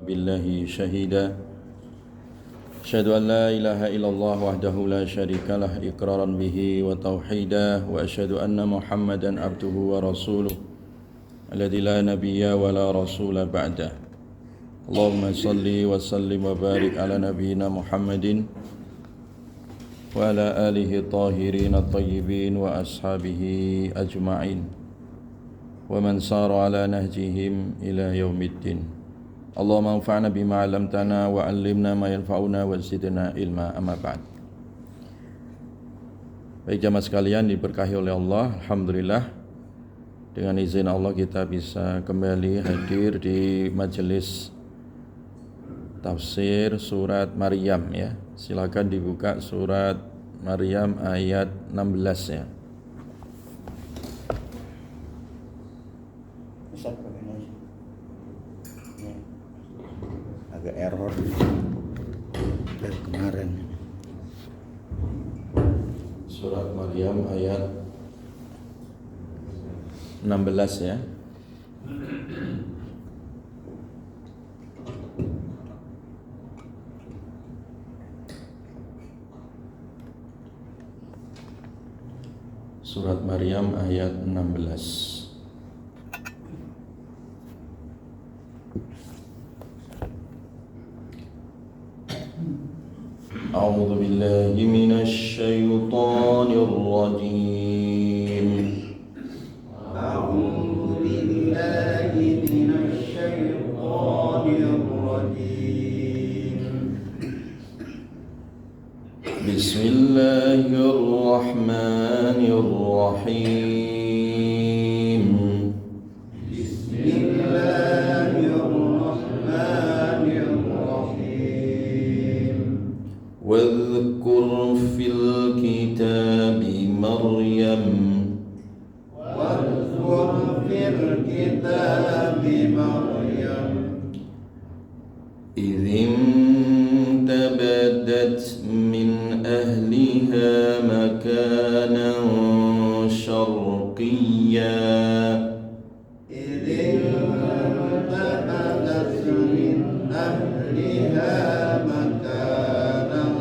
billahi syahida asyhadu an la ilaha illallah wahdahu la syarikalah iqraran bihi wa tauhida wa asyhadu anna muhammadan abduhu wa rasuluh alladzi la nabiyya wa la rasula ba'dah. Allahumma salli wa sallim wa barik ala nabiyyina Muhammadin wa ala alihi tahirin at-tayyibin wa ashabihi ajma'in wa man sara ala nahjihim ila yaumiddin. Allahumma anfa'na bima 'allamtana wa 'allimna ma yanfa'una wa zidna ilma, amma ba'd. Baik jamaah sekalian, diberkahi oleh Allah, alhamdulillah dengan izin Allah kita bisa kembali hadir di majelis tafsir surat Maryam ya. Silakan dibuka surat Maryam ayat 16 ya. Agak error dari kemarin. Surat Maryam ayat 16 ya. Surat Maryam ayat 16. A'udzu billahi minasy syaithanir rajim. A'udzu billahi minasy syaithanir rajim. Bismillahirrahmanirrahim. Bismillahirrahmanirrahim. Wadhkur fil kitabi Maryam. Wadhkur fil kitabi Maryam. Idh tabadat min ahliha makanan syarqiyya. Idh tabadat min ahliha makanan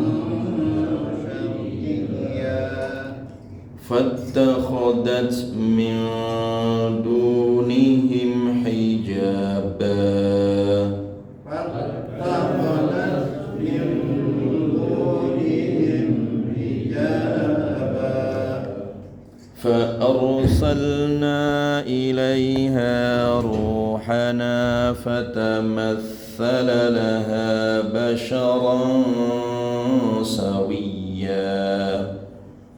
syarqiyya. Fattakhadat min dunihim hijaba. فاتخذت من دونهم حجابا. فأرسلنا إليها روحنا فتمثل لها بشرا سويا.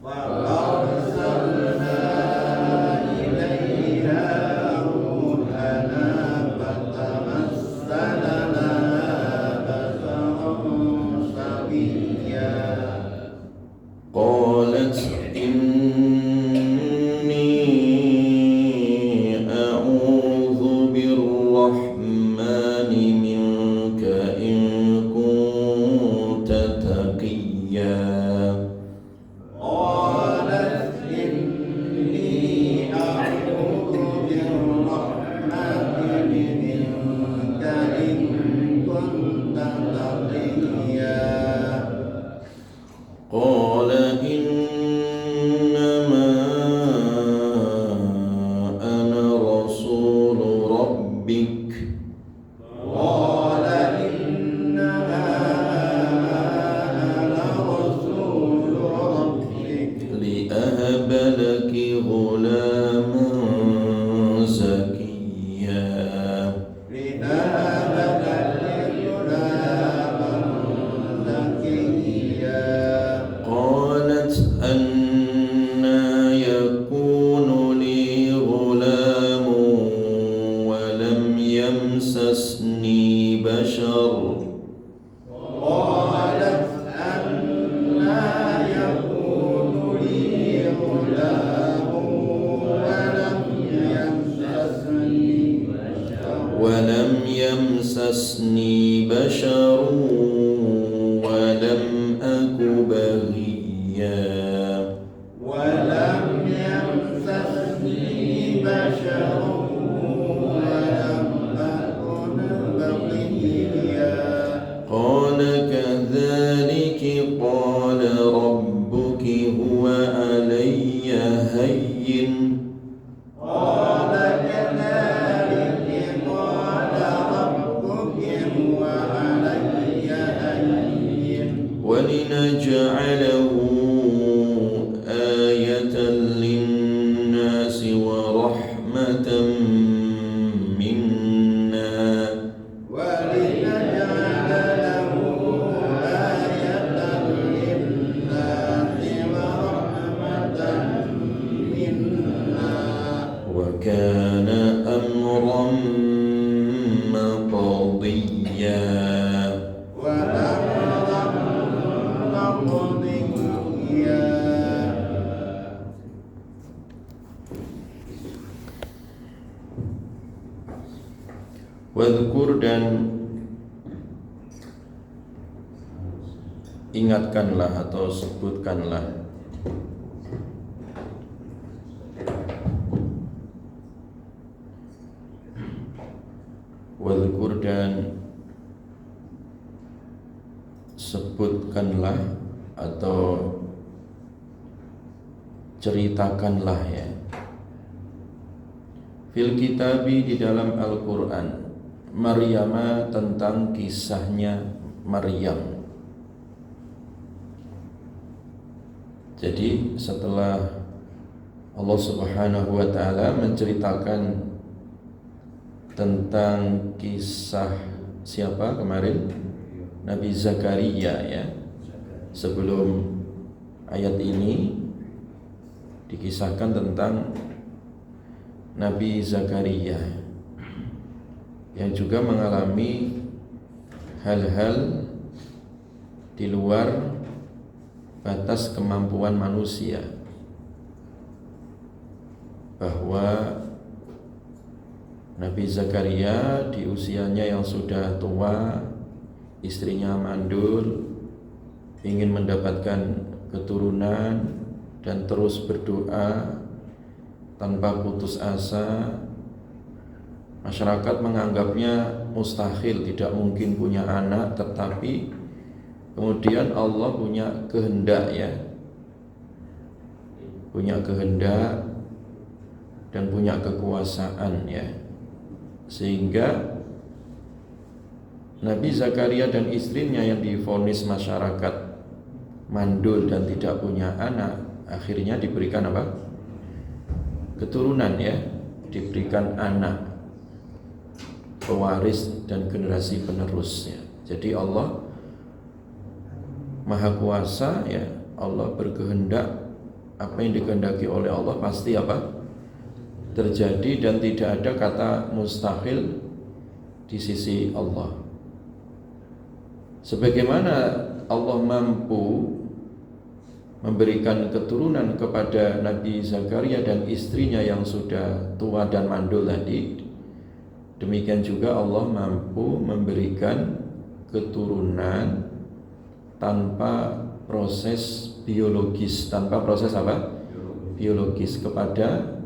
فأرسلنا إليها روحنا فتمثل لها بشرا سويا. قالت إني أعوذ بالرحمن منك إن كنت تقيا. قالت إني أعوذ بالرحمن منك إن كنت تقيا. قال إنما أنا رسول ربك. قال إنما أنا رسول ربك لأهب لك غلاما زكيا. لأهب لك غلاما زكيا. قالت أنى يكون لي غلام ولم يمسسني بشر. قالت أنى يكون لي غلام ولم يمسسني بشر ولم أك بغيا. ولم يمسسني بشر ولم أكن بغيا. ولنجعله آية للناس ورحمة منا ولنجعله آية للناس ورحمة منا وكان أمرا مقضيا Wadhkur dan ingatkanlah atau sebutkanlah Wadhkur dan sebutkanlah atau ceritakanlah ya fil kitabi di dalam Al-Quran Maryama tentang kisahnya Maryam. Jadi setelah Allah Subhanahu wa taala menceritakan tentang kisah siapa kemarin? Nabi Zakaria ya. Sebelum ayat ini dikisahkan tentang Nabi Zakaria yang juga mengalami hal-hal di luar batas kemampuan manusia, bahwa Nabi Zakaria di usianya yang sudah tua, istrinya mandul, ingin mendapatkan keturunan dan terus berdoa tanpa putus asa. Masyarakat menganggapnya mustahil, tidak mungkin punya anak, tetapi kemudian Allah punya kehendak ya, punya kehendak dan punya kekuasaan ya, sehingga Nabi Zakaria dan istrinya yang divonis masyarakat mandul dan tidak punya anak, akhirnya diberikan apa? Keturunan ya, diberikan anak, pewaris dan generasi penerusnya. Jadi Allah Maha Kuasa ya, Allah berkehendak, apa yang dikehendaki oleh Allah pasti apa? Terjadi, dan tidak ada kata mustahil di sisi Allah. Sebagaimana Allah mampu memberikan keturunan kepada Nabi Zakaria dan istrinya yang sudah tua dan mandul tadi, demikian juga Allah mampu memberikan keturunan tanpa proses biologis, tanpa proses apa? Biologis kepada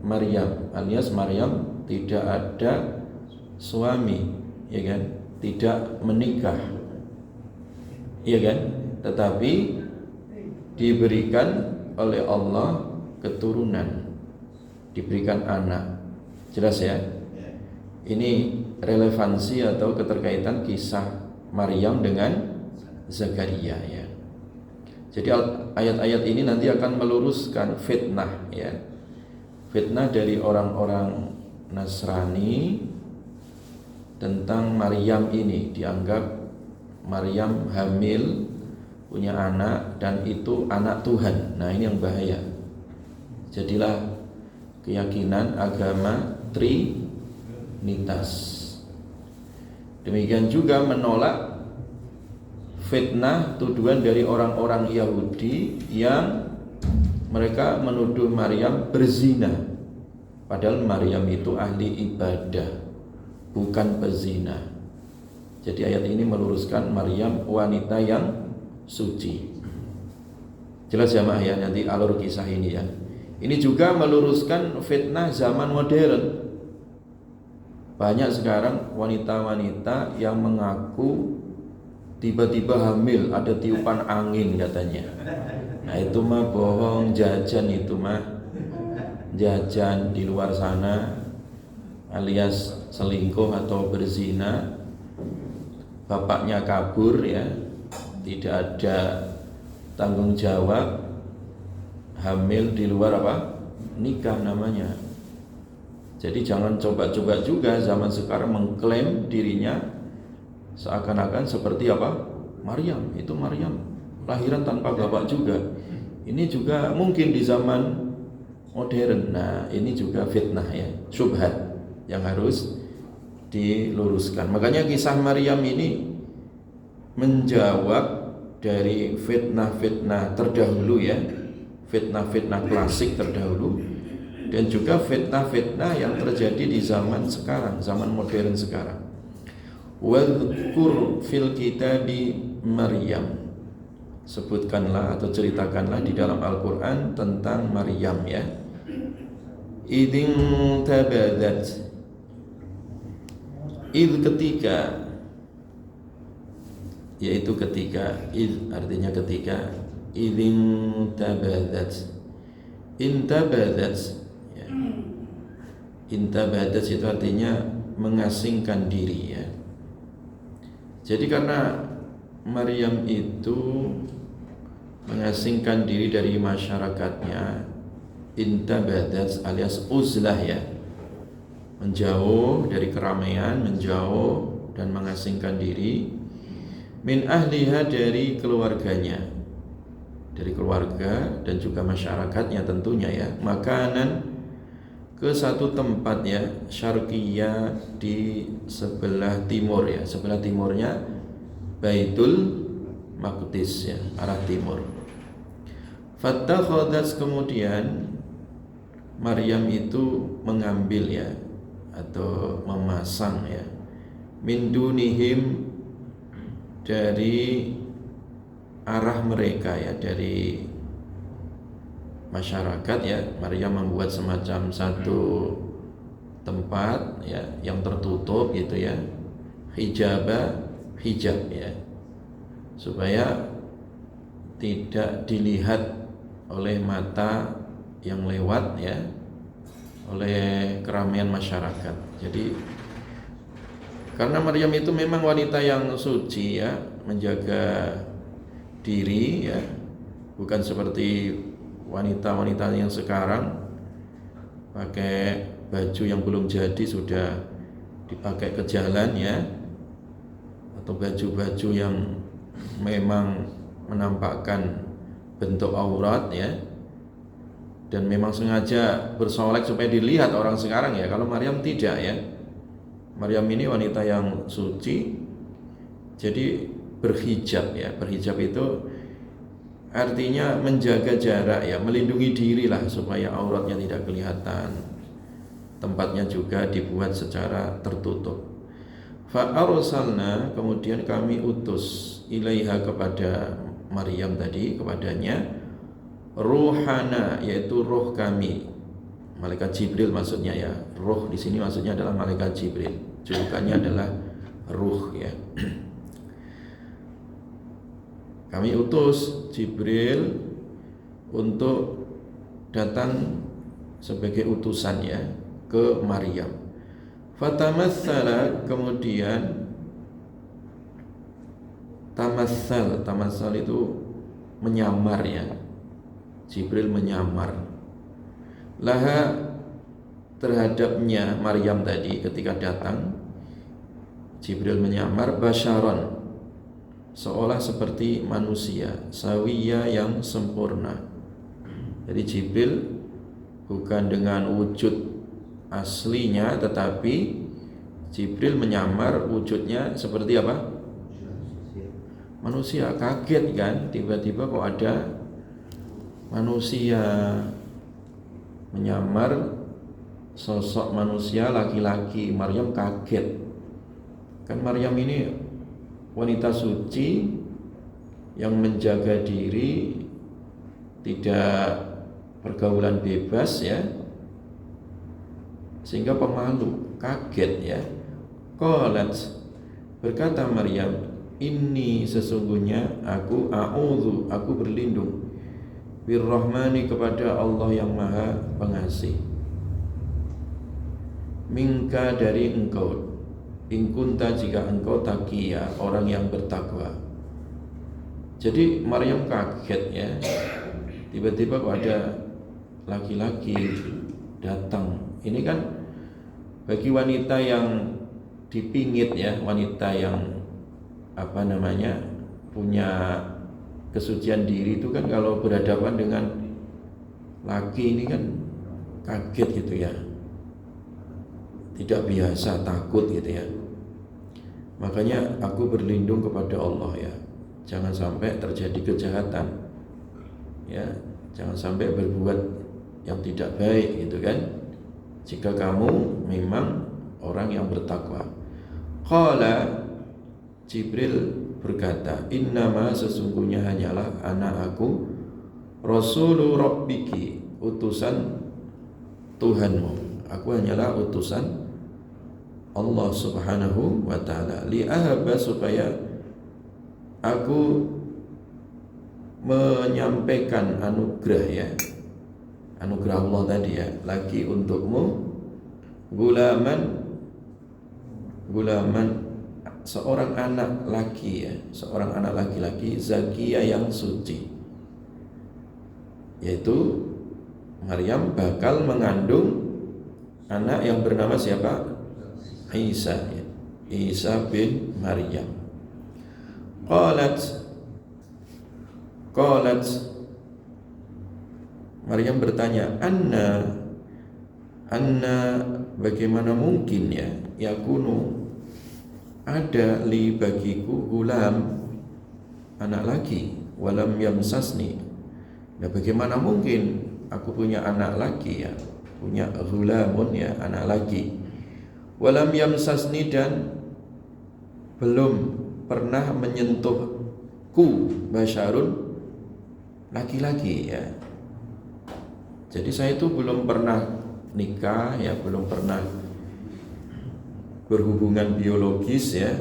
Maryam, alias Maryam tidak ada suami, ya kan? Tidak menikah, ya kan? Tetapi diberikan oleh Allah keturunan, diberikan anak. Jelas ya? Ini relevansi atau keterkaitan kisah Maryam dengan Zakaria ya. Jadi ayat-ayat ini nanti akan meluruskan fitnah ya. Fitnah dari orang-orang Nasrani tentang Maryam ini, dianggap Maryam hamil, punya anak, dan itu anak Tuhan. Nah, ini yang bahaya. Jadilah keyakinan agama Trinitas. Demikian juga menolak fitnah tuduhan dari orang-orang Yahudi yang mereka menuduh Maryam berzina, padahal Maryam itu ahli ibadah, bukan pezina. Jadi ayat ini meluruskan Maryam wanita yang suci. Jelas ya Mak ya, nanti alur kisah ini ya. Ini juga meluruskan fitnah zaman modern. Banyak sekarang wanita-wanita yang mengaku tiba-tiba hamil, ada tiupan angin katanya. Nah itu mah bohong, jajan itu mah, jajan di luar sana, alias selingkuh atau berzina. Bapaknya kabur ya, tidak ada tanggung jawab hamil di luar nikah namanya. Jadi jangan coba-coba juga zaman sekarang mengklaim dirinya seakan-akan seperti Maryam. Itu Maryam lahiran tanpa bapak juga. Ini juga mungkin di zaman modern. Nah, ini juga fitnah ya, syubhat yang harus diluruskan. Makanya kisah Maryam ini menjawab dari fitnah-fitnah terdahulu ya, fitnah-fitnah klasik terdahulu, dan juga fitnah-fitnah yang terjadi di zaman sekarang, zaman modern sekarang. Wadhkur fil kitabi Maryam, sebutkanlah atau ceritakanlah di dalam Al-Quran tentang Maryam ya. Idin tabadat, ketika, yaitu ketika, artinya ketika, idin tabadat, intabadat ya. Intabadat itu artinya mengasingkan diri ya. Jadi karena Maryam itu mengasingkan diri dari masyarakatnya, intabadat alias uzlah ya, menjauh dari keramaian, menjauh dan mengasingkan diri, min ahliha dari keluarganya, dari keluarga dan juga masyarakatnya tentunya ya, makanan ke satu tempat ya, syarqiyah di sebelah timur ya, sebelah timurnya Baitul Maqdis ya, arah timur. Fattakhadat, kemudian Maryam itu mengambil ya atau memasang ya, min dunihim, dari arah mereka ya, dari masyarakat ya. Maryam membuat semacam satu tempat ya yang tertutup gitu ya, hijab ya, supaya tidak dilihat oleh mata yang lewat ya, oleh keramaian masyarakat. Jadi karena Maryam itu memang wanita yang suci ya, menjaga diri ya, bukan seperti wanita-wanita yang sekarang pakai baju yang belum jadi sudah dipakai ke jalan ya, atau baju-baju yang memang menampakkan bentuk aurat ya, dan memang sengaja bersolek supaya dilihat orang sekarang ya. Kalau Maryam tidak ya, Maryam ini wanita yang suci, jadi berhijab ya. Berhijab itu artinya menjaga jarak ya, melindungi diri lah supaya auratnya tidak kelihatan. Tempatnya juga dibuat secara tertutup. Fa arsalna, kemudian kami utus ilaiha, kepada Maryam tadi, kepadanya, ruhana, yaitu roh kami. Malaikat Jibril maksudnya ya. Roh di sini maksudnya adalah malaikat Jibril. Julukannya adalah ruh ya. Kami utus Jibril untuk datang sebagai utusan ya ke Maryam. Fatamassala, kemudian tamassal itu menyamar ya. Jibril menyamar laha, terhadapnya Maryam tadi ketika datang. Jibril menyamar basyaron, seolah seperti manusia, sawiya, yang sempurna. Jadi Jibril bukan dengan wujud aslinya, tetapi Jibril menyamar wujudnya seperti apa? Manusia. Kaget kan, tiba-tiba kok ada manusia, menyamar sosok manusia laki-laki. Maryam kaget. Kan Maryam ini wanita suci yang menjaga diri, tidak pergaulan bebas ya, sehingga pemalu, kaget ya. Qalat, berkata Maryam, ini sesungguhnya aku berlindung birrahmani, kepada Allah yang maha pengasih, minka, dari engkau, in kunta, jika engkau taqiya, orang yang bertakwa. Jadi Maryam kaget ya, tiba-tiba kok ada laki-laki datang. Ini kan bagi wanita yang dipingit ya, wanita yang punya kesucian diri itu kan kalau berhadapan dengan laki ini kan kaget gitu ya, tidak biasa, takut gitu ya. Makanya aku berlindung kepada Allah ya, jangan sampai terjadi kejahatan ya, jangan sampai berbuat yang tidak baik gitu kan, jika kamu memang orang yang bertakwa. Qala, Jibril berkata, innama, sesungguhnya hanyalah anak aku Rasulu Rabbiki, utusan Tuhanmu. Aku hanyalah utusan Allah subhanahu wa ta'ala. Li'ahaba, supaya aku menyampaikan anugerah ya, anugerah Allah tadi ya, lagi untukmu, gulaman, seorang anak laki ya, seorang anak laki-laki, zakiya, yang suci, yaitu Maryam bakal mengandung anak yang bernama siapa? Isa ya. Isa bin Maryam. Qalat Maryam bertanya, anna bagaimana mungkin ya, yakunu ada li bagiku gulam, anak laki, walam yamsasni. Ya bagaimana mungkin aku punya anak laki ya, punya gulamun ya, anak laki, walam yamsasni, dan belum pernah menyentuhku basyarun, laki-laki ya. Jadi saya itu belum pernah nikah ya, belum pernah berhubungan biologis ya,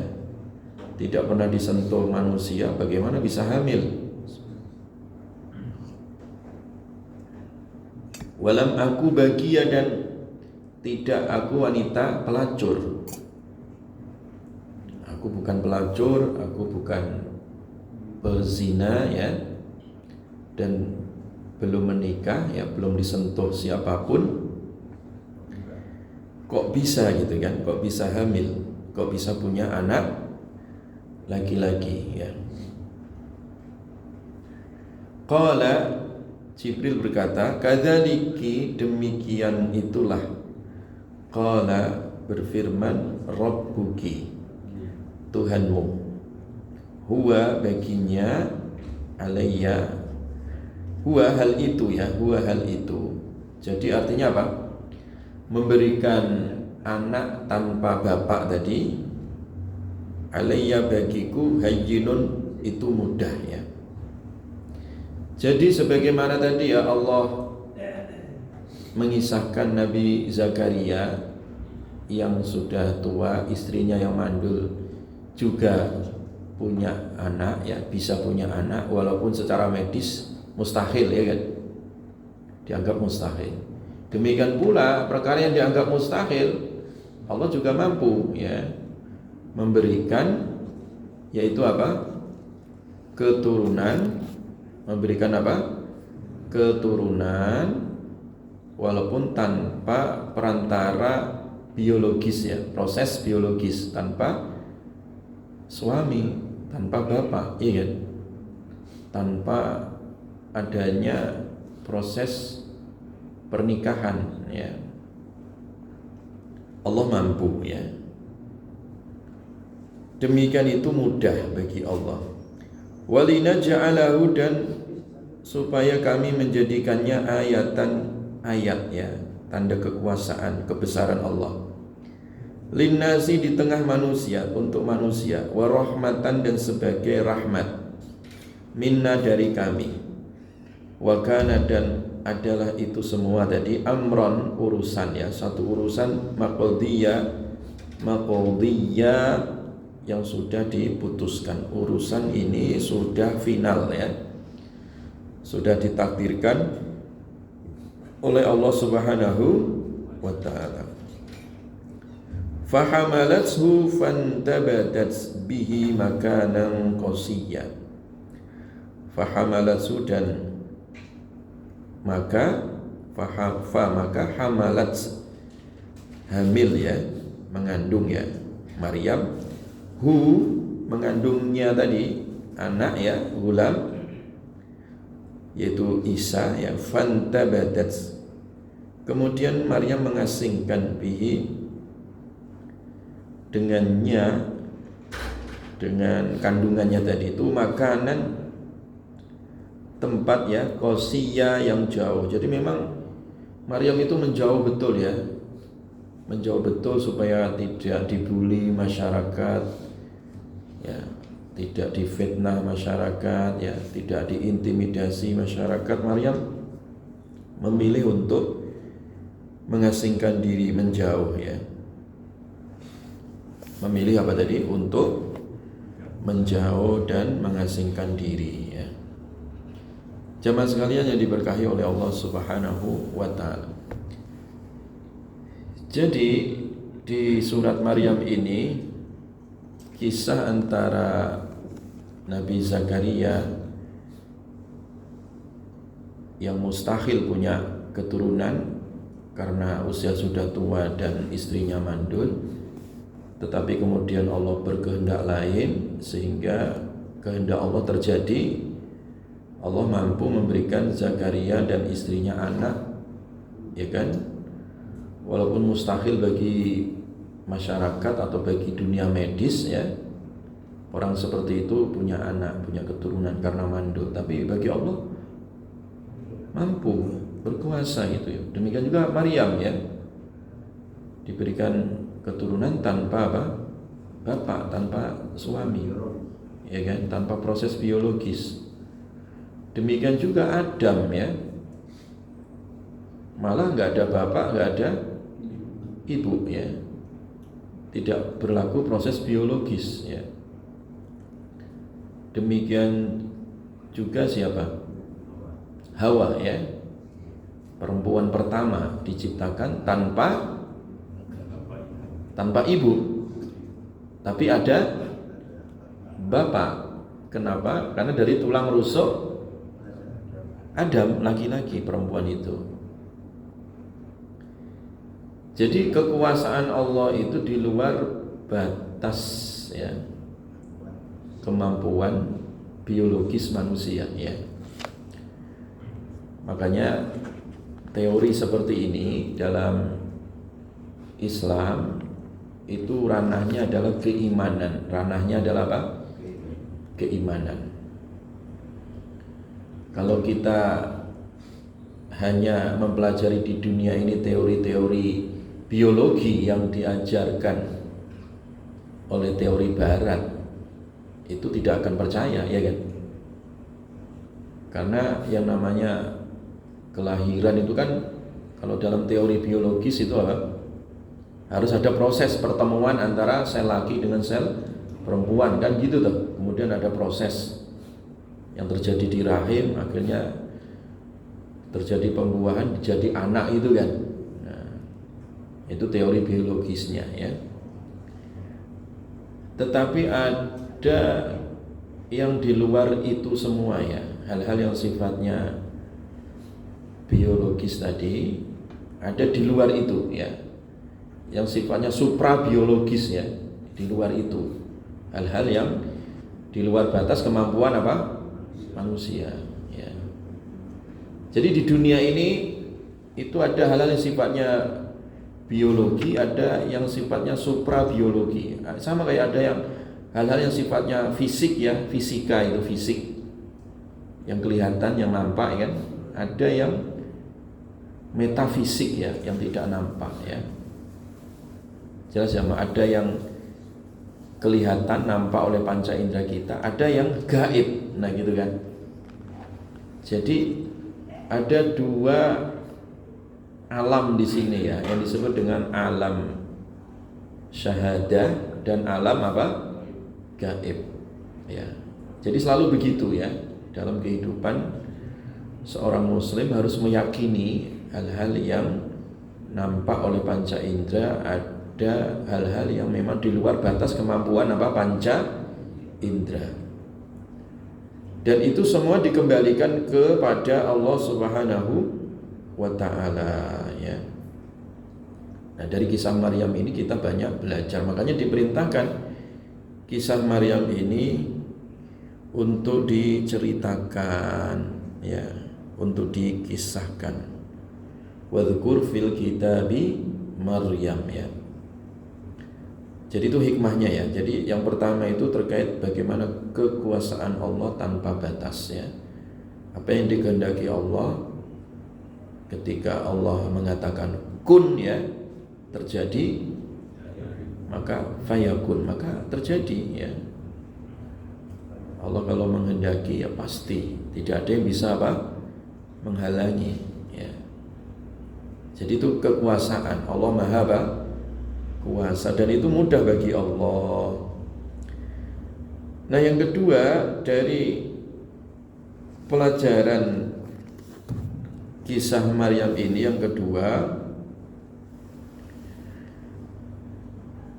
tidak pernah disentuh manusia, bagaimana bisa hamil? Walam aku bagia, dan tidak aku wanita pelacur. Aku bukan pelacur, aku bukan pezina ya, dan belum menikah ya, belum disentuh siapapun. Kok bisa gitu kan, kok bisa hamil, kok bisa punya anak laki-laki ya. Qala, Jibril berkata, kadzaliki, demikian itulah. Qala, berfirman, Rabbuki, Tuhanmu, huwa, baginya, alayya, huwa, hal itu ya, huwa, hal itu. Jadi artinya apa? Memberikan anak tanpa bapak tadi, alayya, bagiku, hayyinun, itu mudah ya. Jadi sebagaimana tadi ya, Allah mengisahkan Nabi Zakaria yang sudah tua, istrinya yang mandul juga punya anak ya, bisa punya anak walaupun secara medis mustahil ya kan, dianggap mustahil. Demikian pula perkara yang dianggap mustahil, Allah juga mampu ya memberikan, yaitu apa? Keturunan, memberikan apa? Keturunan walaupun tanpa perantara biologis ya, proses biologis, tanpa suami, tanpa bapak, iya kan? Tanpa adanya proses pernikahan ya, Allah mampu ya. Demikian itu mudah bagi Allah. Walinaj'alahu, dan supaya kami menjadikannya ayat ya, tanda kekuasaan, kebesaran Allah. Linnasi, di tengah manusia, untuk manusia, warahmatan, dan sebagai rahmat, minna, dari kami. Wakana, dan adalah itu semua tadi, amron, urusan ya, satu urusan, maqdiyya yang sudah diputuskan. Urusan ini sudah final ya, sudah ditakdirkan oleh Allah Subhanahu wa ta'ala. Fahamalathu fantabadat bihi makanan qasiyya. Fahamalatu dan maka hamalat hamil ya, mengandung ya Maryam, mengandungnya tadi anak ya, gulam, yaitu Isa ya, fantabadat, kemudian Maryam mengasingkan bihi dengannya, dengan kandungannya tadi itu, makanan tempat ya, qosiya yang jauh. Jadi memang Maryam itu menjauh betul ya, menjauh betul supaya tidak dibully masyarakat ya, tidak difitnah masyarakat ya, tidak diintimidasi masyarakat. Maryam memilih untuk mengasingkan diri, menjauh ya, memilih apa tadi, untuk menjauh dan mengasingkan diri ya. Jamaah sekalian yang diberkahi oleh Allah Subhanahu wa ta'ala. Jadi di surat Maryam ini kisah antara Nabi Zakaria yang mustahil punya keturunan karena usia sudah tua dan istrinya mandul, tetapi kemudian Allah berkehendak lain sehingga kehendak Allah terjadi. Allah mampu memberikan Zakaria dan istrinya anak, ya kan? Walaupun mustahil bagi masyarakat atau bagi dunia medis ya, orang seperti itu punya anak, punya keturunan karena mandul, tapi bagi Allah mampu, berkuasa itu ya. Demikian juga Maryam ya, diberikan keturunan tanpa apa? Bapak, tanpa suami, ya kan? Tanpa proses biologis. Demikian juga Adam ya, malah nggak ada bapak, nggak ada ibu ya, tidak berlaku proses biologis ya. Demikian juga siapa? Hawa ya, perempuan pertama diciptakan tanpa ibu, tapi ada bapak. Kenapa? Karena dari tulang rusuk Adam, laki-laki, perempuan itu. Jadi kekuasaan Allah itu di luar batas ya, kemampuan biologis manusia ya. Makanya teori seperti ini dalam Islam itu ranahnya adalah keimanan. Ranahnya adalah apa? Keimanan. Kalau kita hanya mempelajari di dunia ini teori-teori biologi yang diajarkan oleh teori barat, itu tidak akan percaya, ya kan? Karena yang namanya kelahiran itu kan, kalau dalam teori biologis itu apa? Harus ada proses pertemuan antara sel laki dengan sel perempuan, kan gitu tuh. Kemudian ada proses yang terjadi di rahim, akhirnya terjadi pembuahan, jadi anak itu kan. Nah, itu teori biologisnya ya. Tetapi ada yang di luar itu semua ya, hal-hal yang sifatnya biologis tadi ada di luar itu ya, yang sifatnya supra biologis ya, di luar itu, hal-hal yang di luar batas kemampuan apa? Manusia ya. Jadi di dunia ini itu ada hal-hal yang sifatnya biologi, ada yang sifatnya supra biologi. Sama kayak ada yang hal-hal yang sifatnya fisik ya, fisika itu fisik yang kelihatan, yang nampak kan. Ada yang metafisik ya, yang tidak nampak ya. Jelas ya, ada yang kelihatan nampak oleh panca indera kita, ada yang gaib. Nah gitu kan. Jadi ada dua alam di sini ya, yang disebut dengan alam syahadah dan alam apa? Gaib. Ya. Jadi selalu begitu ya, dalam kehidupan seorang muslim harus meyakini hal-hal yang nampak oleh panca indera, ada hal-hal yang memang di luar batas kemampuan apa? Panca indera. Dan itu semua dikembalikan kepada Allah Subhanahu wa taala ya. Nah, dari kisah Maryam ini kita banyak belajar. Makanya diperintahkan kisah Maryam ini untuk diceritakan ya, untuk dikisahkan. Wadhkur fil kitabi Maryam ya. Jadi itu hikmahnya ya. Jadi yang pertama itu terkait bagaimana kekuasaan Allah tanpa batas ya. Apa yang dikehendaki Allah, ketika Allah mengatakan kun ya, terjadi, maka fayakun, maka terjadi ya. Allah kalau menghendaki ya pasti, tidak ada yang bisa menghalangi ya. Jadi itu kekuasaan Allah Maha kuasa, dan itu mudah bagi Allah. Nah, yang kedua dari pelajaran kisah Maryam ini, yang kedua,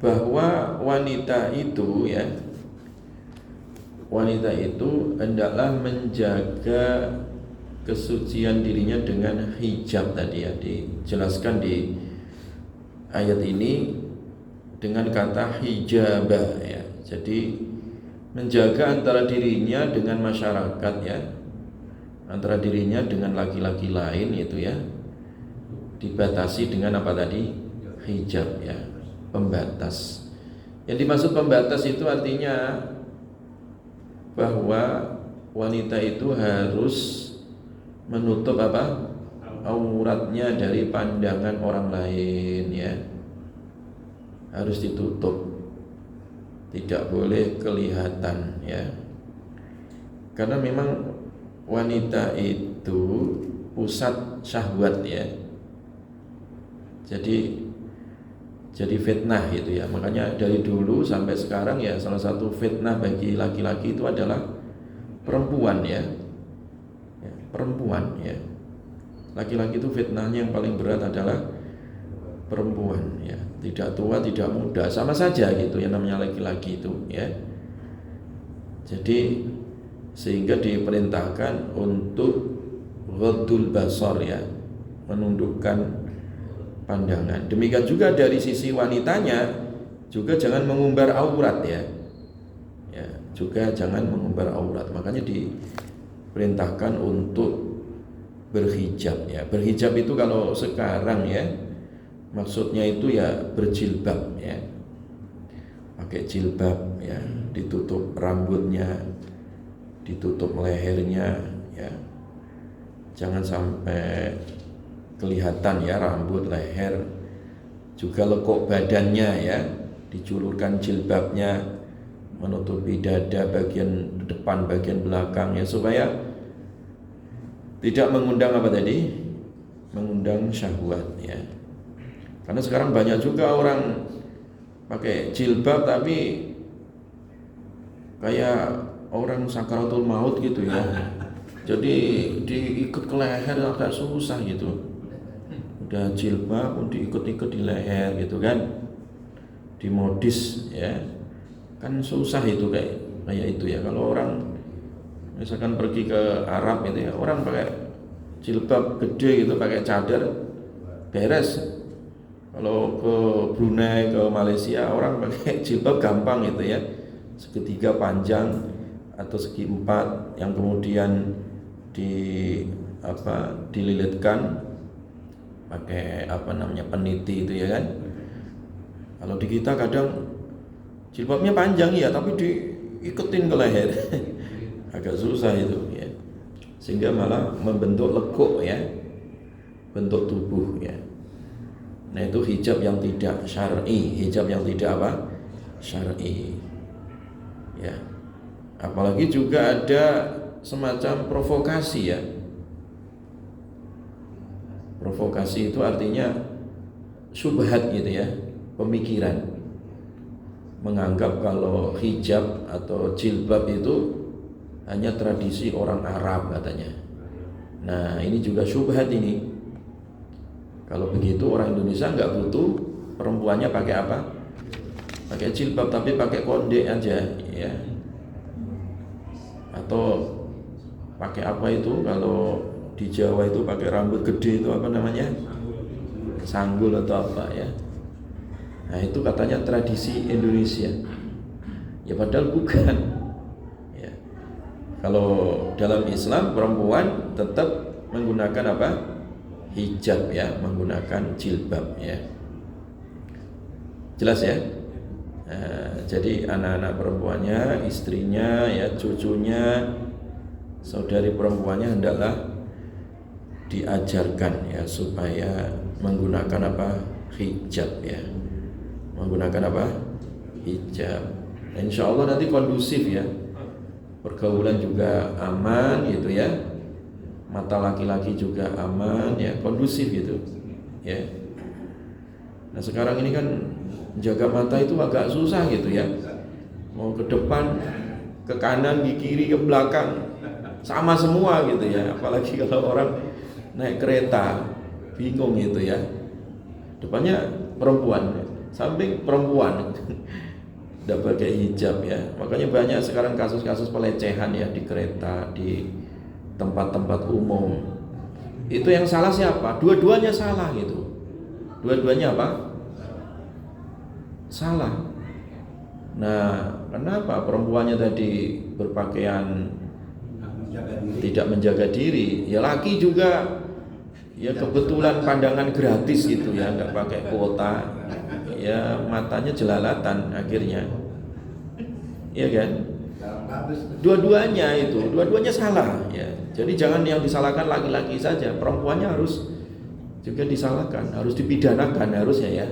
bahwa wanita itu hendaklah menjaga kesucian dirinya dengan hijab tadi ya, dijelaskan di ayat ini dengan kata hijabah ya. Jadi menjaga antara dirinya dengan masyarakat ya, antara dirinya dengan laki-laki lain itu ya, dibatasi dengan apa tadi? Hijab ya, pembatas. Yang dimaksud pembatas itu artinya bahwa wanita itu harus menutup auratnya dari pandangan orang lain ya, harus ditutup, tidak boleh kelihatan ya, karena memang wanita itu pusat syahwat ya, jadi fitnah gitu ya. Makanya dari dulu sampai sekarang ya, salah satu fitnah bagi laki-laki itu adalah perempuan ya, perempuan ya. Laki-laki itu fitnahnya yang paling berat adalah perempuan ya, tidak tua tidak muda sama saja gitu, yang namanya laki-laki itu ya. Jadi sehingga diperintahkan untuk ghaddul basar ya, menundukkan pandangan. Demikian juga dari sisi wanitanya juga jangan mengumbar aurat ya, juga jangan mengumbar aurat. Makanya diperintahkan untuk berhijab ya. Berhijab itu kalau sekarang ya, maksudnya itu ya berjilbab ya, pakai jilbab ya, ditutup rambutnya, ditutup lehernya ya, jangan sampai kelihatan ya rambut, leher, juga lekuk badannya ya, dijulurkan jilbabnya, menutupi dada bagian depan, bagian belakang ya, supaya tidak mengundang apa tadi? Mengundang syahwat ya. Karena sekarang banyak juga orang pakai jilbab tapi kayak orang sakaratul maut gitu ya. Jadi diikat ke leher agak susah gitu. Udah jilbab diikat-ikat di leher gitu kan. Dimodis ya. Kan susah itu kayak itu ya. Kalau orang misalkan pergi ke Arab gitu ya, orang pakai jilbab gede gitu, pakai cadar, beres. Kalau ke Brunei, ke Malaysia, orang pakai jilbab gampang gitu ya, segitiga panjang atau segi empat, yang kemudian dililitkan pakai peniti itu ya kan. Kalau di kita kadang jilbabnya panjang ya, tapi diiketin ke leher. Agak susah itu ya, sehingga malah membentuk lekuk ya, bentuk tubuh ya. Nah itu hijab yang tidak syar'i, hijab yang tidak syar'i ya. Apalagi juga ada semacam provokasi ya. Provokasi itu artinya syubhat gitu ya, pemikiran, menganggap kalau hijab atau jilbab itu hanya tradisi orang Arab katanya. Nah ini juga syubhat ini. Kalau begitu orang Indonesia nggak butuh perempuannya pakai apa? Pakai jilbab, tapi pakai konde aja ya. Atau pakai apa itu, kalau di Jawa itu pakai rambut gede itu apa namanya, sanggul atau apa ya. Nah itu katanya tradisi Indonesia, ya padahal bukan ya. Kalau dalam Islam perempuan tetap menggunakan apa, hijab ya, menggunakan jilbab ya, jelas ya. Jadi anak-anak perempuannya, istrinya ya, cucunya, saudari perempuannya hendaklah diajarkan ya supaya menggunakan apa, hijab ya, menggunakan apa, hijab. Insya Allah nanti kondusif ya, pergaulan juga aman gitu ya, mata laki-laki juga aman ya, kondusif gitu ya. Nah sekarang ini kan jaga mata itu agak susah gitu ya, mau ke depan, ke kanan, di kiri, ke belakang sama semua gitu ya. Apalagi kalau orang naik kereta bingung gitu ya, depannya perempuan, samping perempuan, tidak pakai hijab ya. Makanya banyak sekarang kasus-kasus pelecehan ya di kereta, di tempat-tempat umum. Itu yang salah siapa? Dua-duanya salah gitu. Dua-duanya apa? Salah. Nah, kenapa perempuannya tadi berpakaian tidak menjaga diri? Ya laki juga, ya kebetulan pandangan gratis gitu ya, nggak pakai kuota, ya matanya jelalatan akhirnya, ya kan? Dua-duanya itu, dua-duanya salah ya. Jadi jangan yang disalahkan laki-laki saja, perempuannya harus juga disalahkan, harus dipidanakan harusnya ya.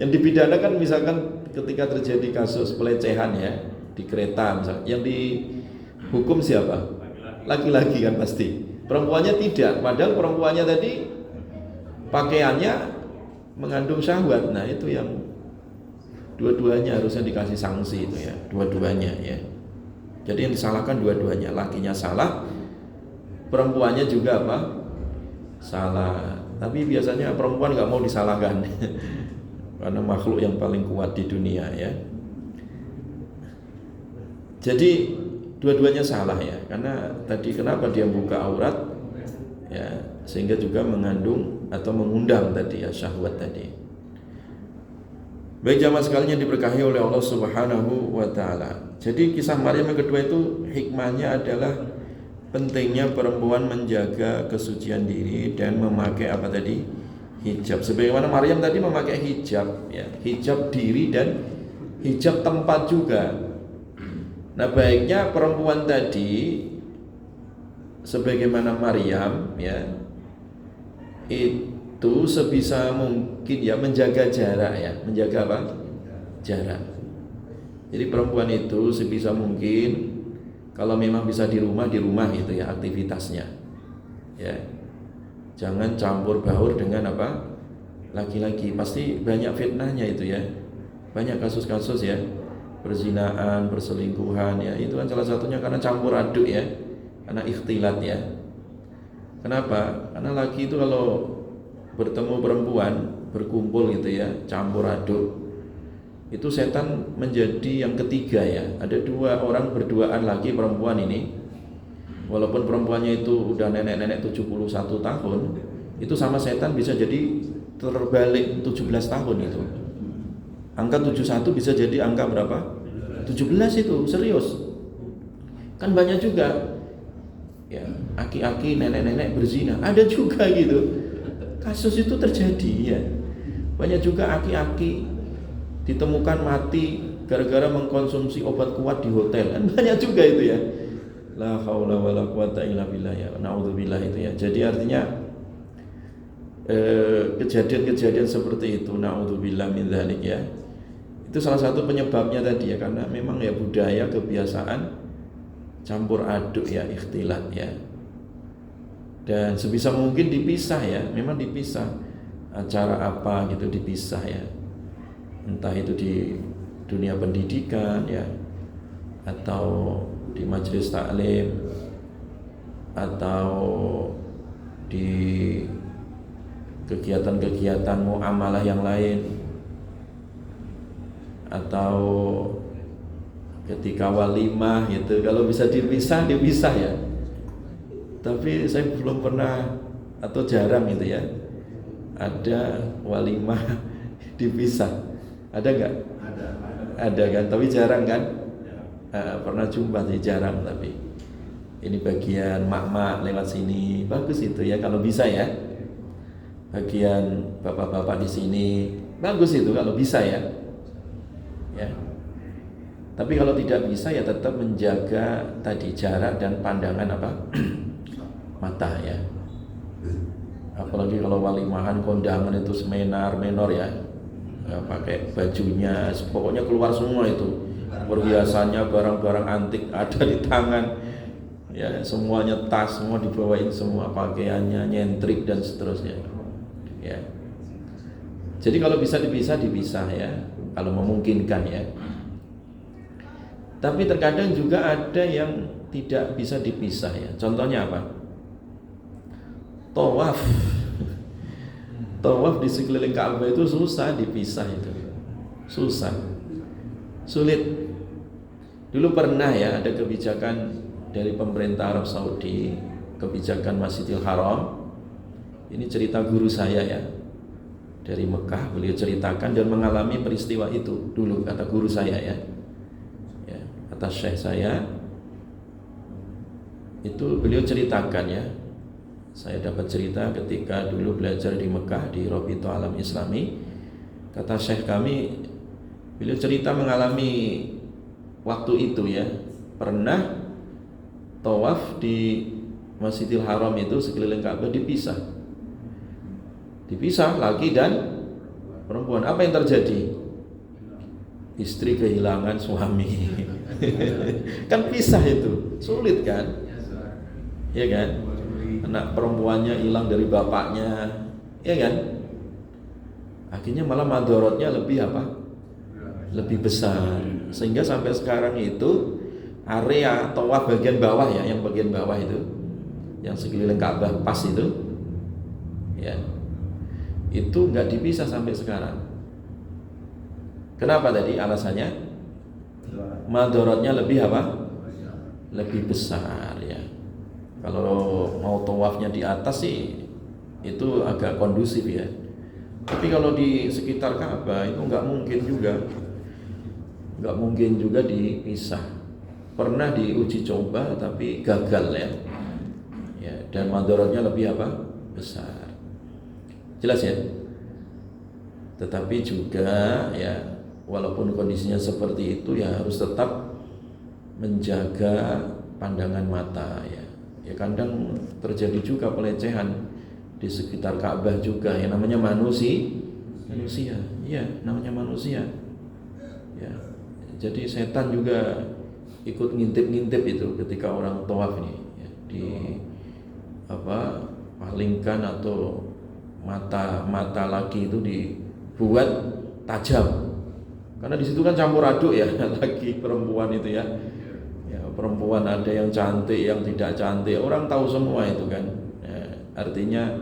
Yang dipidanakan misalkan ketika terjadi kasus pelecehan ya di kereta misalnya, yang dihukum siapa? Laki-laki kan pasti. Perempuannya tidak, padahal perempuannya tadi pakaiannya mengandung syahwat. Nah itu yang dua-duanya harusnya dikasih sanksi itu ya, dua-duanya ya. Jadi yang disalahkan dua-duanya, lakinya salah, perempuannya juga apa? Salah. Tapi biasanya perempuan nggak mau disalahkan. Karena makhluk yang paling kuat di dunia ya. Jadi dua-duanya salah ya, karena tadi kenapa dia buka aurat ya, sehingga juga mengandung atau mengundang tadi ya syahwat tadi. Baik jamaah sekalian yang diberkahi oleh Allah Subhanahu wa taala. Jadi kisah Maryam yang kedua itu hikmahnya adalah pentingnya perempuan menjaga kesucian diri dan memakai apa tadi? Hijab. Sebagaimana Maryam tadi memakai hijab ya, hijab diri dan hijab tempat juga. Nah, baiknya perempuan tadi sebagaimana Maryam ya, itu sebisa mungkin ya menjaga jarak ya, menjaga apa? Jarak. Jadi perempuan itu sebisa mungkin kalau memang bisa di rumah itu ya aktivitasnya. Ya. Jangan campur baur dengan apa? Laki-laki. Pasti banyak fitnahnya itu ya. Banyak kasus-kasus ya, perzinaan, perselingkuhan ya. Itu kan salah satunya karena campur aduk ya. Karena ikhtilat ya. Kenapa? Karena laki itu kalau bertemu perempuan, berkumpul gitu ya, campur aduk, itu setan menjadi yang ketiga ya. Ada dua orang berduaan lagi perempuan ini. Walaupun perempuannya itu udah nenek-nenek 71 tahun, itu sama setan bisa jadi terbalik 17 tahun itu. Angka 71 bisa jadi angka berapa? 17 itu, serius. Kan banyak juga ya, aki-aki nenek-nenek berzina. Ada juga gitu. Kasus itu terjadi ya. Banyak juga aki-aki ditemukan mati gara-gara mengkonsumsi obat kuat di hotel. Kan banyak juga itu ya. La haula wala quwata illa billah ya. Naudzubillah itu ya. Jadi artinya kejadian-kejadian seperti itu, naudzubillah min dzalik ya. Itu salah satu penyebabnya tadi ya, karena memang ya budaya kebiasaan campur aduk ya, ikhtilat ya. Dan sebisa mungkin dipisah ya, memang dipisah. Acara apa gitu dipisah ya. Entah itu di dunia pendidikan ya, atau di majelis taklim, atau di kegiatan-kegiatan muamalah yang lain, atau ketika walimah gitu, kalau bisa dipisah ya. Tapi saya belum pernah atau jarang gitu ya, ada walimah dipisah. Ada nggak? Ada kan, tapi jarang kan. Pernah jumpa sih, jarang. Tapi ini bagian mak-mak lewat sini, bagus itu ya kalau bisa ya. Bagian bapak-bapak di sini, bagus itu kalau bisa ya. Ya. Tapi kalau tidak bisa ya tetap menjaga tadi jarak dan pandangan apa mata ya. Apalagi kalau walimahan kondangan itu seminar menor ya, pakai bajunya, pokoknya keluar semua itu, perhiasannya, barang-barang antik ada di tangan, ya semuanya, tas semua dibawain, semua pakaiannya, nyentrik dan seterusnya. Ya. Jadi kalau bisa dipisah ya, kalau memungkinkan ya. Tapi terkadang juga ada yang tidak bisa dipisah ya. Contohnya apa? Tawaf. Tawaf di sekeliling Ka'bah itu susah dipisah itu. Susah. Sulit. Dulu pernah ya ada kebijakan dari pemerintah Arab Saudi, kebijakan Masjidil Haram. Ini cerita guru saya ya, dari Mekah, beliau ceritakan dan mengalami peristiwa itu dulu, kata guru saya ya, kata syekh saya itu, beliau ceritakan ya. Saya dapat cerita ketika dulu belajar di Mekah di Rabithah Alam Islami, kata syekh kami, beliau cerita mengalami waktu itu ya, pernah tawaf di Masjidil Haram itu sekeliling Ka'bah dipisah laki dan perempuan. Apa yang terjadi? Istri kehilangan suami. Kan pisah itu, sulit kan? Ya kan? Anak perempuannya hilang dari bapaknya, ya kan? Akhirnya malah madorotnya lebih apa? Lebih besar. Sehingga sampai sekarang itu area tawaf bagian bawah ya, yang bagian bawah itu, yang sekeliling Ka'bah pas itu, ya, itu nggak dipisah sampai sekarang. Kenapa tadi alasannya? Madorotnya lebih apa? Lebih besar ya. Kalau mau tawafnya di atas sih itu agak kondusif ya. Tapi kalau di sekitar Ka'bah itu nggak mungkin juga dipisah. Pernah diuji coba tapi gagal ya. Ya, dan madorotnya lebih apa? Besar. Jelas ya. Tetapi juga ya, walaupun kondisinya seperti itu ya harus tetap menjaga pandangan mata ya. Ya kadang terjadi juga pelecehan di sekitar Ka'bah juga ya, namanya manusia. Iya, namanya manusia. Ya. Jadi setan juga ikut ngintip-ngintip itu ketika orang tawaf ini ya, di apa, palingkan atau mata laki itu dibuat tajam, karena di situ kan campur aduk ya, laki perempuan itu ya. Ya, perempuan ada yang cantik, yang tidak cantik, orang tahu semua itu kan. Ya, artinya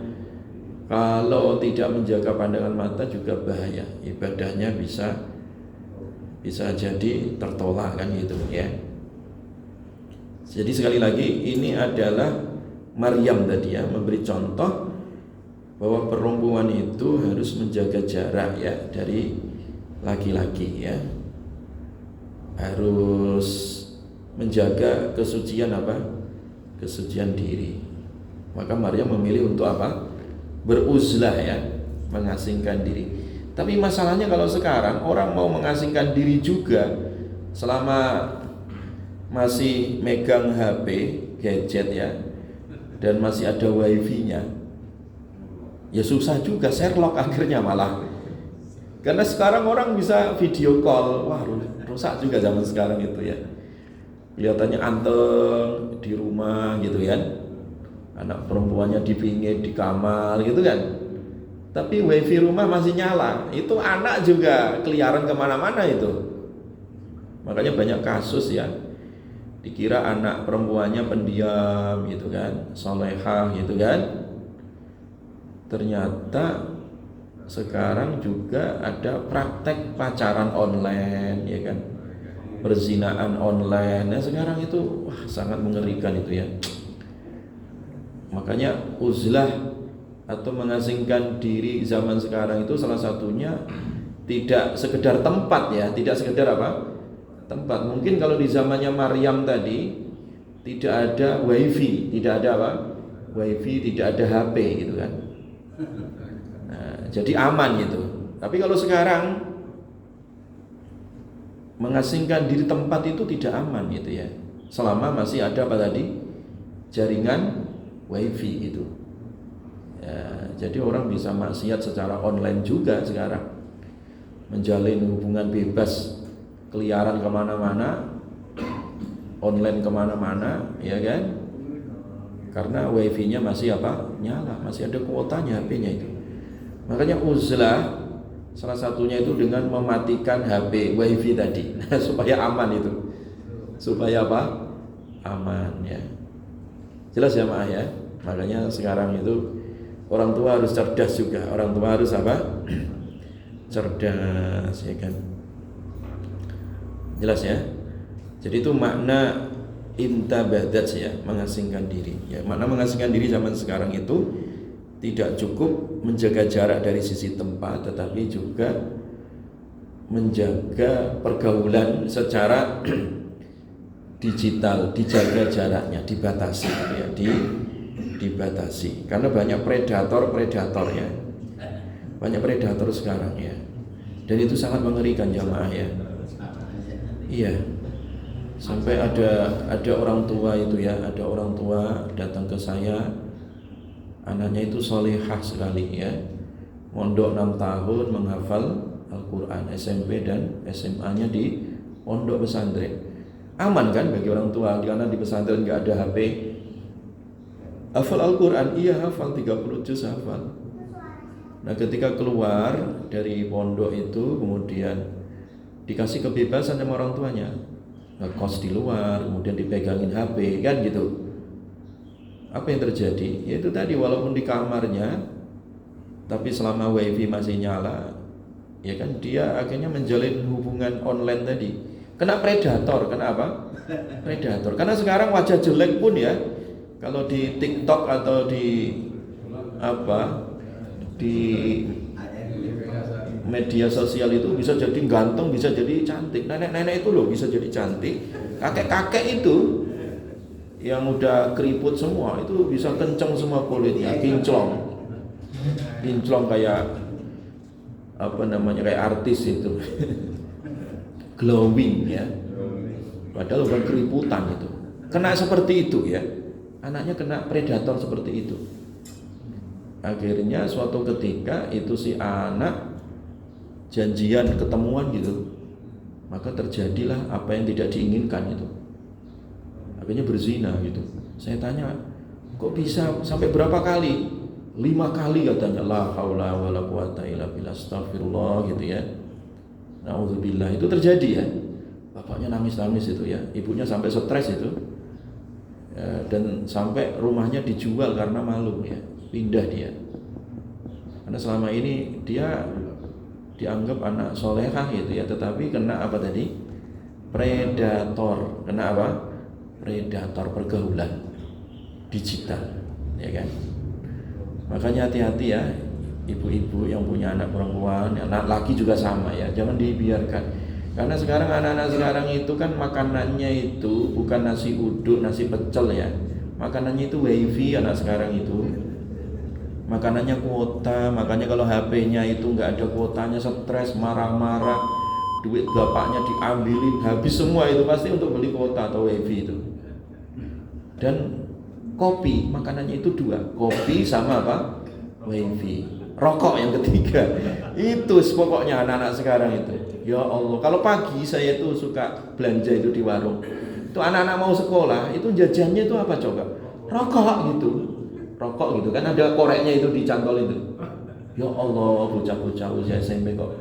kalau tidak menjaga pandangan mata juga bahaya, ibadahnya bisa jadi tertolak kan gitu ya. Jadi sekali lagi ini adalah Maryam tadi ya, memberi contoh bahwa perempuan itu harus menjaga jarak ya dari laki-laki ya, harus menjaga kesucian apa? Kesucian diri. Maka Maryam memilih untuk apa? Beruzlah ya, mengasingkan diri. Tapi masalahnya kalau sekarang orang mau mengasingkan diri juga selama masih megang HP, gadget ya, dan masih ada wifi-nya, ya susah juga, Sherlock akhirnya malah. Karena sekarang orang bisa video call, wah rusak juga zaman sekarang itu ya. Kelihatannya anteng di rumah gitu kan, anak perempuannya dipingit di kamar gitu kan, tapi wifi rumah masih nyala, itu anak juga keliaran kemana-mana itu. Makanya banyak kasus ya, dikira anak perempuannya pendiam gitu kan, solehah gitu kan, ternyata sekarang juga ada praktek pacaran online ya kan. perzinaan online. Nah, sekarang itu wah sangat mengerikan itu ya. Makanya uzlah atau mengasingkan diri zaman sekarang itu salah satunya tidak sekedar tempat ya, tidak sekedar apa? Tempat. Mungkin kalau di zamannya Maryam tadi tidak ada wifi, tidak ada apa? Wifi, tidak ada HP gitu kan. Nah, jadi aman gitu. Tapi kalau sekarang mengasingkan diri tempat itu tidak aman gitu ya. Selama masih ada apa tadi? Jaringan wifi gitu. Ya, jadi orang bisa maksiat secara online juga sekarang, menjalin hubungan bebas, keliaran kemana-mana, online kemana-mana, ya kan? Karena wifi-nya masih apa? Nyala, masih ada kuotanya HP-nya itu. Makanya uzlah salah satunya itu dengan mematikan HP wifi tadi, supaya aman itu, supaya apa? Aman ya. Jelas ya Mak ya. Makanya sekarang itu orang tua harus cerdas juga. Orang tua harus apa? Cerdas ya kan. Jelas ya. Jadi itu makna intabadat ya, mengasingkan diri. Ya, makna mengasingkan diri zaman sekarang itu tidak cukup menjaga jarak dari sisi tempat, tetapi juga menjaga pergaulan secara digital, dijaga jaraknya, dibatasi ya, dibatasi. Karena banyak predator ya. Banyak predator sekarang ya. Dan itu sangat mengerikan jamaah ya. Iya. Sampai ada orang tua itu ya, ada orang tua datang ke saya, anaknya itu solehah sekali ya, mondok 6 tahun menghafal Al-Quran, SMP dan SMA-nya di pondok pesantren. Aman kan bagi orang tua, karena di pesantren nggak ada HP. Hafal Al-Quran, iya hafal 30 juz hafal. Nah ketika keluar dari pondok itu kemudian dikasih kebebasan sama orang tuanya, ngekos di luar, kemudian dipegangin HP kan gitu. Apa yang terjadi? Ya itu tadi, walaupun di kamarnya, tapi selama wifi masih nyala, ya kan dia akhirnya menjalin hubungan online tadi. Kena predator, kena apa? Predator. Karena sekarang wajah jelek pun ya, kalau di TikTok atau di apa, di media sosial itu bisa jadi ganteng, bisa jadi cantik. Nenek-nenek itu loh bisa jadi cantik. Kakek-kakek itu yang udah keriput semua itu bisa kenceng semua kulitnya, kinclong kayak apa namanya, kayak artis itu. Glowing ya. Padahal bukan keriputan itu. Kena seperti itu ya. Anaknya kena predator seperti itu. Akhirnya suatu ketika itu si anak janjian ketemuan gitu, maka terjadilah apa yang tidak diinginkan itu. Akhirnya berzina gitu. Saya tanya, kok bisa sampai berapa kali? 5 kali katanya. La haula wala quwata illa billah, astagfirullah gitu ya. Nauzubillah, itu terjadi ya. Bapaknya nangis-nangis itu ya, ibunya sampai stres itu ya, dan sampai rumahnya dijual karena malu ya, pindah dia. Karena selama ini dia dianggap anak solehah gitu ya, tetapi kena apa tadi? Predator. Kena apa? Predator, pergaulan digital ya kan. Makanya hati-hati ya ibu-ibu yang punya anak perempuan, anak laki juga sama ya, jangan dibiarkan. Karena sekarang anak-anak sekarang itu kan makanannya itu bukan nasi uduk, nasi pecel ya. Makanannya itu wifi anak sekarang itu. Makanannya kuota, makanya kalau HP-nya itu nggak ada kuotanya stres, marah-marah, duit bapaknya diambilin, habis semua itu pasti untuk beli kuota atau wifi itu. Dan kopi, makanannya itu 2, kopi sama apa? Wifi. Rokok yang ketiga. Itu pokoknya anak-anak sekarang itu. Ya Allah, kalau pagi saya itu suka belanja itu di warung. Itu anak-anak mau sekolah, itu jajannya itu apa coba? Rokok gitu. Rokok gitu kan, ada koreknya itu dicantol itu. Ya Allah, bocah-bocah usia SMP kok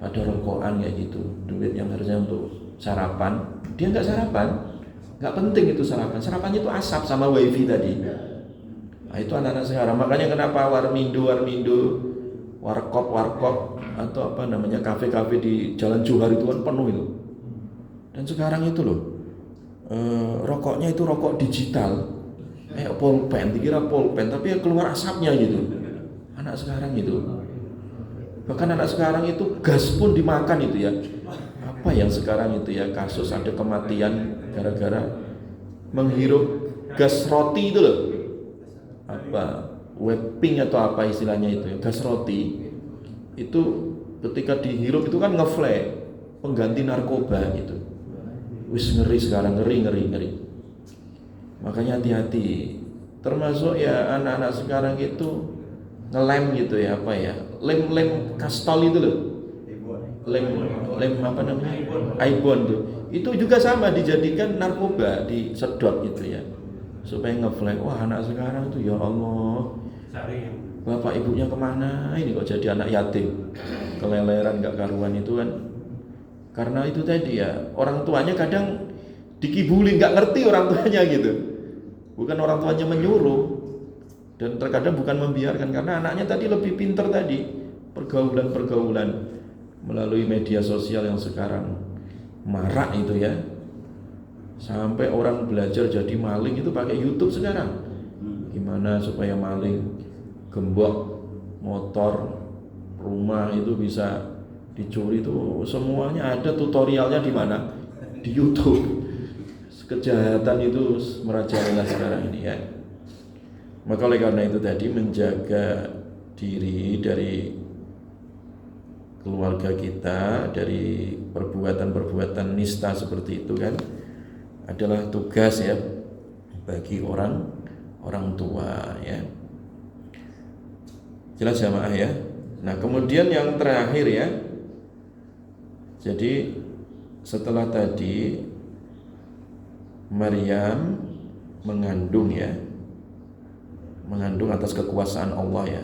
ada rokokan kayak gitu. Duit yang harusnya untuk sarapan, dia nggak sarapan. Nggak penting itu sarapan. Sarapannya itu asap sama wifi tadi. Nah, itu anak-anak sekarang. Makanya kenapa warmindo, warkop atau apa namanya kafe-kafe di Jalan Johar itu kan penuh itu. Dan sekarang itu loh, rokoknya itu rokok digital, kayak pulpen, dikira pulpen, tapi keluar asapnya gitu. Anak sekarang itu, bahkan anak sekarang itu gas pun dimakan itu ya. Apa yang sekarang itu ya, kasus ada kematian gara-gara menghirup gas roti itu loh. Apa, vaping atau apa istilahnya itu ya, gas roti. Itu ketika dihirup itu kan ngeflare, pengganti narkoba gitu. Wis ngeri sekarang, ngeri. Makanya hati-hati. Termasuk ya anak-anak sekarang itu ngelem gitu ya, apa ya, lem kastol itu loh, lem apa namanya, ibon tuh, itu juga sama dijadikan narkoba, disedot gitu ya supaya ngeflag. Wah, anak sekarang tuh ya Allah, bapak ibunya kemana ini kok jadi anak yatim, keleleran gak karuan itu kan. Karena itu tadi ya, orang tuanya kadang dikibulin, gak ngerti orang tuanya gitu, bukan orang tuanya menyuruh, dan terkadang bukan membiarkan, karena anaknya tadi lebih pintar tadi, pergaulan melalui media sosial yang sekarang marak itu ya, sampai orang belajar jadi maling itu pakai YouTube sekarang. Gimana supaya maling gembok motor, rumah itu bisa dicuri, itu semuanya ada tutorialnya di mana? Di YouTube. Kejahatan itu merajalela sekarang ini ya. Maka oleh karena itu tadi, menjaga diri dari keluarga kita dari perbuatan-perbuatan nista seperti itu kan adalah tugas ya bagi orang tua ya. Jelas jamaah ya. Nah, kemudian yang terakhir ya. Jadi setelah tadi Maryam mengandung ya, mengandung atas kekuasaan Allah ya.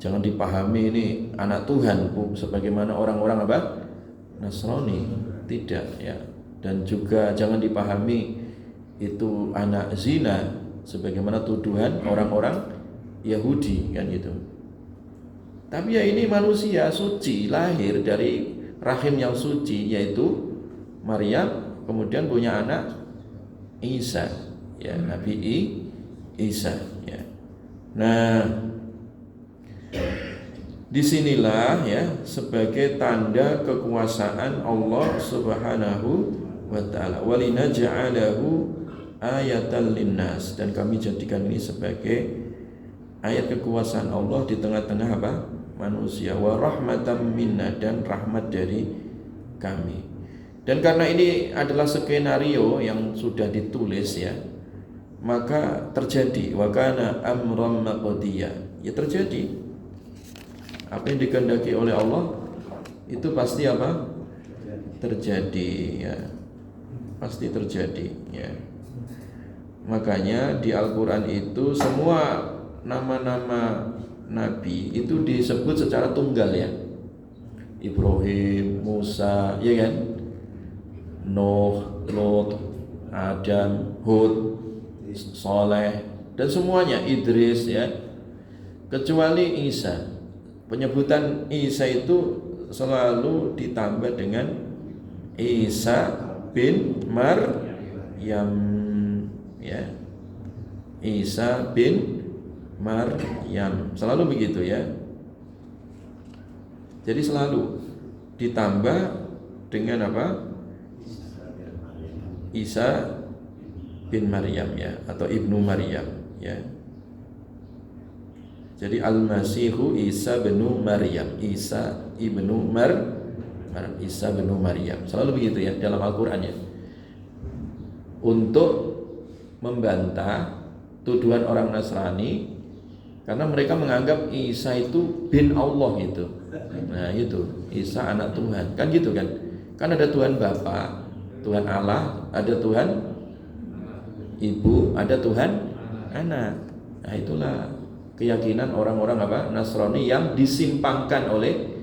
Jangan dipahami ini anak Tuhan sebagaimana orang-orang apa? Nasrani, tidak ya. Dan juga jangan dipahami itu anak zina sebagaimana tuduhan orang-orang Yahudi kan gitu. Tapi ya ini manusia suci, lahir dari rahim yang suci, yaitu Maryam, kemudian punya anak Isa ya, Nabi Isa ya. Nah, disinilah ya sebagai tanda kekuasaan Allah Subhanahu wa ta'ala. Walinaj'alahu ayatan linnas, dan kami jadikan ini sebagai ayat kekuasaan Allah di tengah-tengah apa? Manusia. Wa rahmatan minna, dan rahmat dari kami. Dan karena ini adalah skenario yang sudah ditulis ya, maka terjadi wa kana amran maqdiya. Ya terjadi. Apa yang dikehendaki oleh Allah itu pasti apa? Terjadi ya. Pasti terjadi ya. Makanya di Al-Qur'an itu semua nama-nama nabi itu disebut secara tunggal ya. Ibrahim, Musa, ya kan? Nuh, Lut, Adam, Hud, Saleh, dan semuanya, Idris ya. Kecuali Isa. Penyebutan Isa itu selalu ditambah dengan Isa bin Maryam ya. Isa bin Maryam, selalu begitu ya. Jadi selalu ditambah dengan apa? Isa bin Maryam ya, atau Ibnu Maryam ya. Jadi Al-Masihu Isa bin Maryam, Isa ibnu Isa bin Maryam, selalu begitu ya dalam Al-Qur'an ya. Untuk membantah tuduhan orang Nasrani, karena mereka menganggap Isa itu bin Allah gitu. Nah itu, Isa anak Tuhan, kan gitu kan. Kan ada Tuhan Bapa, Tuhan Allah, ada Tuhan Ibu, ada Tuhan Anak. Nah itulah keyakinan orang-orang apa? Nasrani yang disimpangkan oleh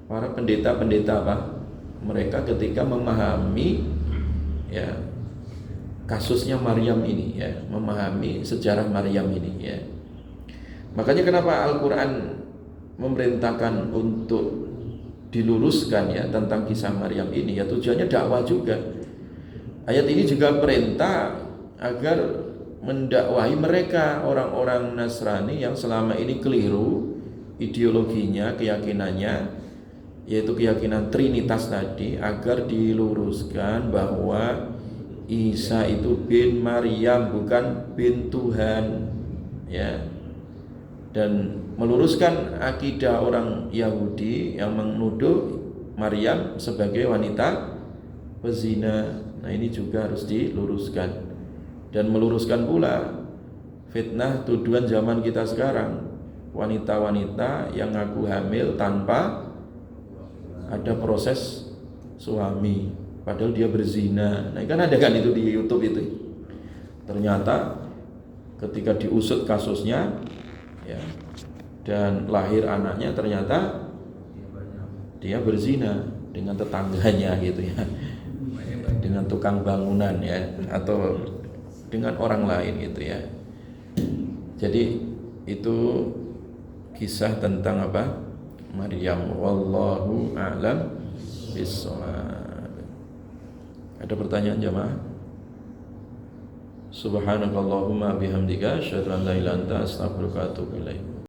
para pendeta-pendeta apa? Mereka ketika memahami ya kasusnya Maryam ini ya, memahami sejarah Maryam ini ya. Makanya kenapa Al-Qur'an memerintahkan untuk diluruskan ya tentang kisah Maryam ini, ya tujuannya dakwah juga. Ayat ini juga perintah agar mendakwahi mereka orang-orang Nasrani yang selama ini keliru ideologinya, keyakinannya, yaitu keyakinan Trinitas tadi, agar diluruskan bahwa Isa itu bin Maryam, bukan bin Tuhan, ya. Dan meluruskan akidah orang Yahudi yang menuduh Maryam sebagai wanita pezina. Nah, ini juga harus diluruskan. Dan meluruskan pula fitnah tuduhan zaman kita sekarang, wanita-wanita yang ngaku hamil tanpa ada proses suami, padahal dia berzina. Nah, kan ada kan itu di YouTube itu. Ternyata ketika diusut kasusnya, ya, dan lahir anaknya, ternyata dia berzina dengan tetangganya gitu ya, dengan tukang bangunan ya, atau dengan orang lain gitu ya. Jadi itu kisah tentang apa? Maryam. Wallahu a'lam bishawab. Ada pertanyaan jemaah? Subhanakallahumma bihamdika asyhadu an la ilaha illa anta astaghfiruka wa atubu ilaik.